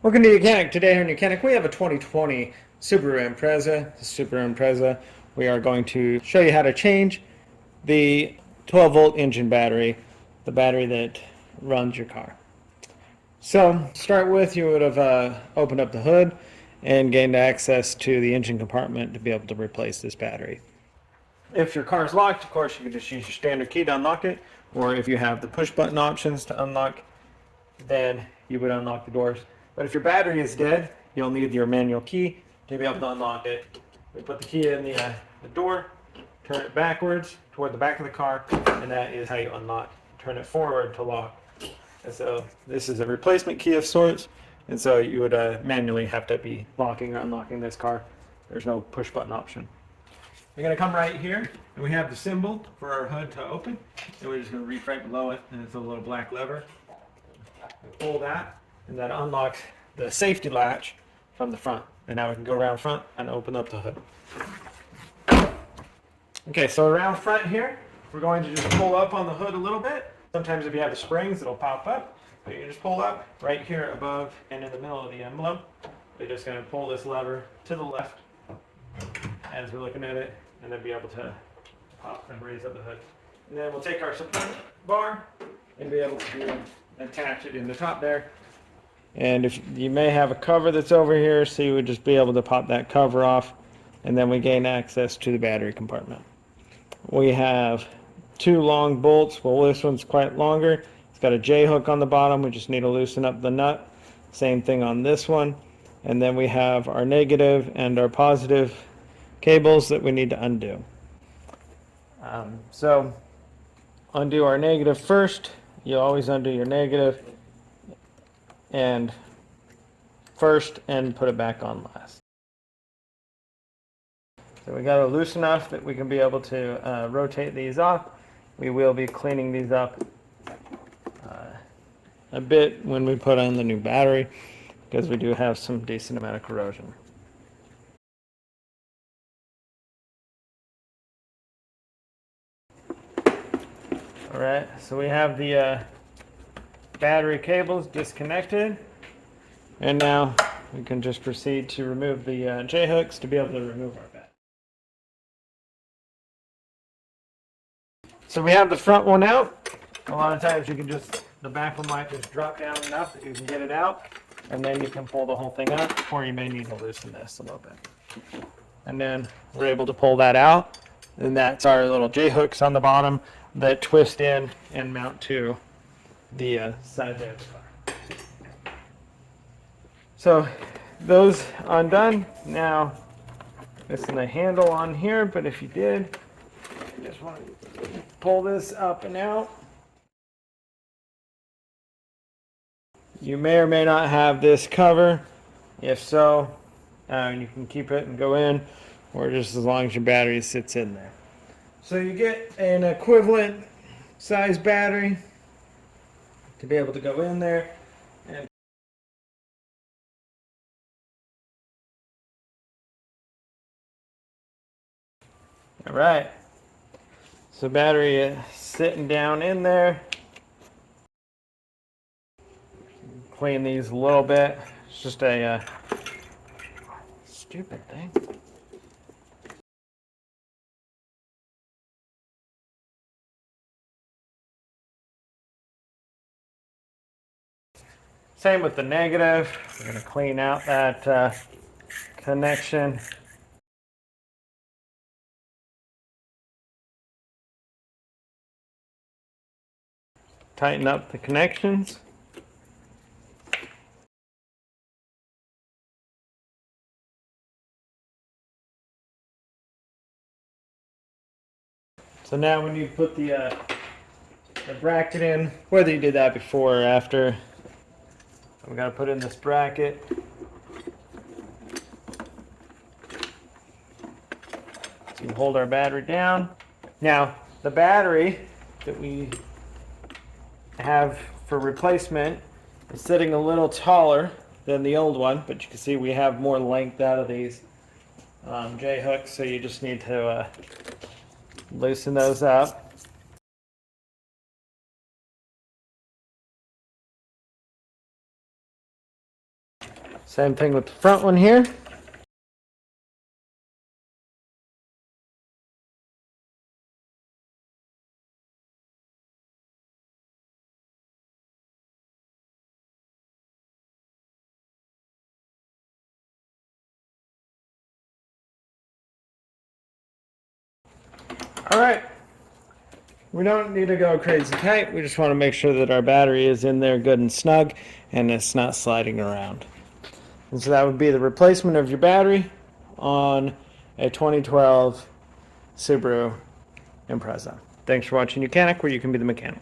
Welcome to YOUCANIC. Today here in YOUCANIC we have a 2020 Subaru Impreza. The Subaru Impreza. We are going to show you how to change the 12-volt engine battery, the battery that runs your car. So, to start with, you would have opened up the hood and gained access to the engine compartment to be able to replace this battery. If your car is locked, of course, you can just use your standard key to unlock it, or if you have the push button options to unlock, then you would unlock the doors. But if your battery is dead, you'll need your manual key to be able to unlock it. We put the key in the door, turn it backwards toward the back of the car, and that is how you unlock. Turn it forward to lock. And so this is a replacement key of sorts, and so you would manually have to be locking or unlocking this car. There's no push button option. You're going to come right here, and we have the symbol for our hood to open, and we're just going to reach right below it, and it's a little black lever. We pull that, and that unlocks the safety latch from the front. And now we can go around front and open up the hood. Okay, so around front here, we're going to just pull up on the hood a little bit. Sometimes if you have the springs, it'll pop up. But you can just pull up right here above and in the middle of the envelope. We're just going to pull this lever to the left as we're looking at it, and then be able to pop and raise up the hood. And then we'll take our support bar and be able to attach it in the top there. And if you may have a cover that's over here, so you would just be able to pop that cover off, and then we gain access to the battery compartment. We have two long bolts. Well, this one's quite longer. It's got a J hook on the bottom. We just need to loosen up the nut. Same thing on this one. And then we have our negative and our positive cables that we need to undo. So undo our negative first. You always undo your negative and first and put it back on last. So we got it loose enough that we can be able to rotate these off. We will be cleaning these up a bit when we put on the new battery, because we do have some decent amount of corrosion. Alright, so we have the battery cables disconnected, and now we can just proceed to remove the J hooks to be able to remove our battery. So we have the front one out. A lot of times you can just, the back one might just drop down enough that you can get it out, and then you can pull the whole thing up, or you may need to loosen this a little bit. And then we're able to pull that out, and that's our little J hooks on the bottom that twist in and mount to the side there of the car. So those undone. Now missing the handle on here, but if you did, you just want to pull this up and out. You may or may not have this cover. If so, you can keep it and go in, or just as long as your battery sits in there. So you get an equivalent size battery to be able to go in there. And all right, so battery is sitting down in there. Clean these a little bit. It's just a stupid thing. Same with the negative. We're going to clean out that connection. Tighten up the connections. So now when you put the bracket in, whether you did that before or after, we got to put in this bracket. So you hold our battery down. Now, the battery that we have for replacement is sitting a little taller than the old one, but you can see we have more length out of these J hooks, so you just need to loosen those up. Same thing with the front one here. All right. We don't need to go crazy tight. We just want to make sure that our battery is in there good and snug and it's not sliding around. And so that would be the replacement of your battery on a 2012 Subaru Impreza. Thanks for watching YOUCANIC, where you can be the mechanic.